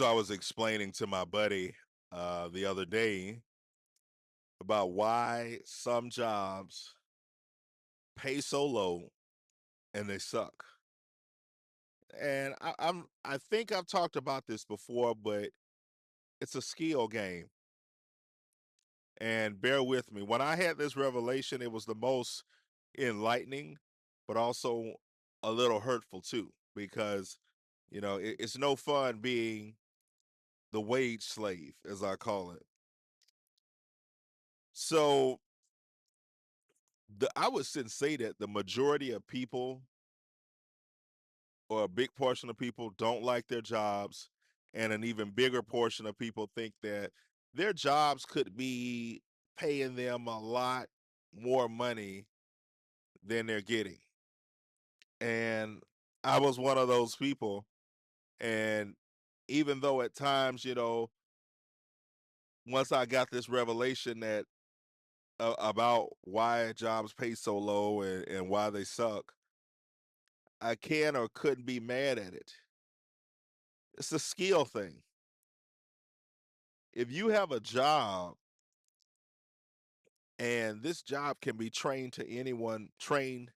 So I was explaining to my buddy the other day about why some jobs pay so low and they suck. And I think I've talked about this before, but it's a skill game. And bear with me. When I had this revelation, it was the most enlightening, but also a little hurtful too, because it's no fun being the wage slave, as I call it. So I would say that the majority of people, or a big portion of people, don't like their jobs, and an even bigger portion of people think that their jobs could be paying them a lot more money than they're getting. And I was one of those people. And even though at times, once I got this revelation that about why jobs pay so low and why they suck, I can or couldn't be mad at it. It's a skill thing. If you have a job and this job can be trained to anyone, trained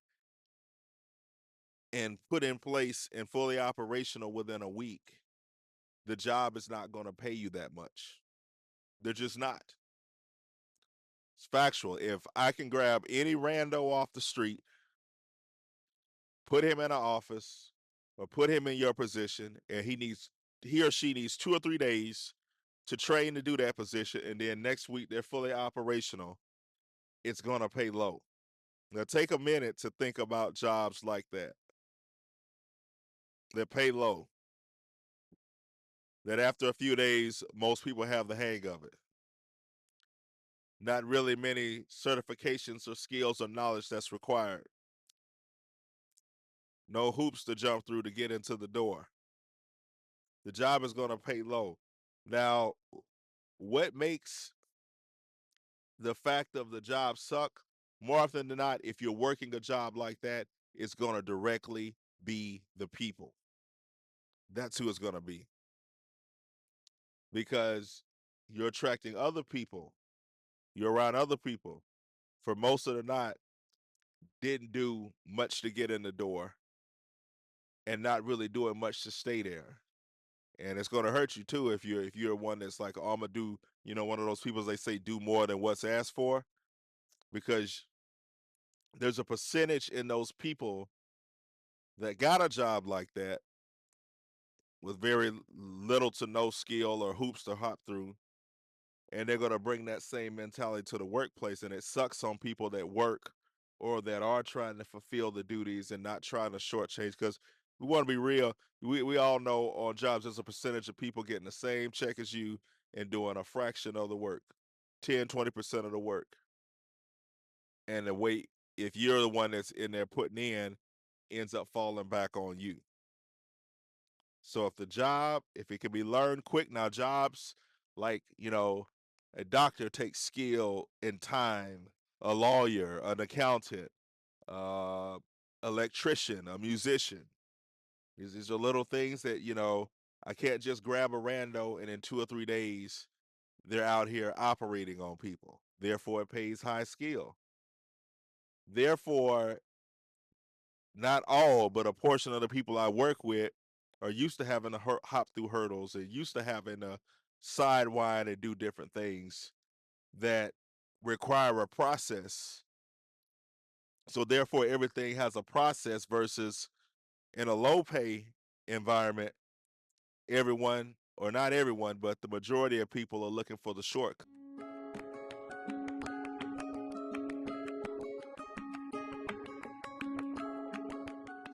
and put in place and fully operational within a week, the job is not going to pay you that much. They're just not. It's factual. If I can grab any rando off the street, put him in an office, or put him in your position, and he or she needs 2 or 3 days to train to do that position, and then next week they're fully operational, it's gonna pay low. Now take a minute to think about jobs like that that pay low. That after a few days, most people have the hang of it. Not really many certifications or skills or knowledge that's required. No hoops to jump through to get into the door. The job is going to pay low. Now, what makes the fact of the job suck? More often than not, if you're working a job like that, it's going to directly be the people. That's who it's going to be, because you're attracting other people. You're around other people. For most of the night, didn't do much to get in the door and not really doing much to stay there. And it's going to hurt you too if you're one that's like, oh, I'm gonna do, one of those people, they say, do more than what's asked for, because there's a percentage in those people that got a job like that with very little to no skill or hoops to hop through, and they're going to bring that same mentality to the workplace, and it sucks on people that work or that are trying to fulfill the duties and not trying to shortchange, because we want to be real. We all know on jobs there's a percentage of people getting the same check as you and doing a fraction of the work, 10, 20% of the work, and the weight, if you're the one that's in there putting in, ends up falling back on you. So if it can be learned quick, now jobs like, a doctor takes skill and time, a lawyer, an accountant, uh, electrician, a musician. These are little things that, I can't just grab a rando and in 2 or 3 days they're out here operating on people. Therefore, it pays high skill. Therefore, not all, but a portion of the people I work with are used to having to hop through hurdles and used to having to sidewind and do different things that require a process. So therefore, everything has a process versus in a low pay environment, everyone, or not everyone, but the majority of people are looking for the shortcut.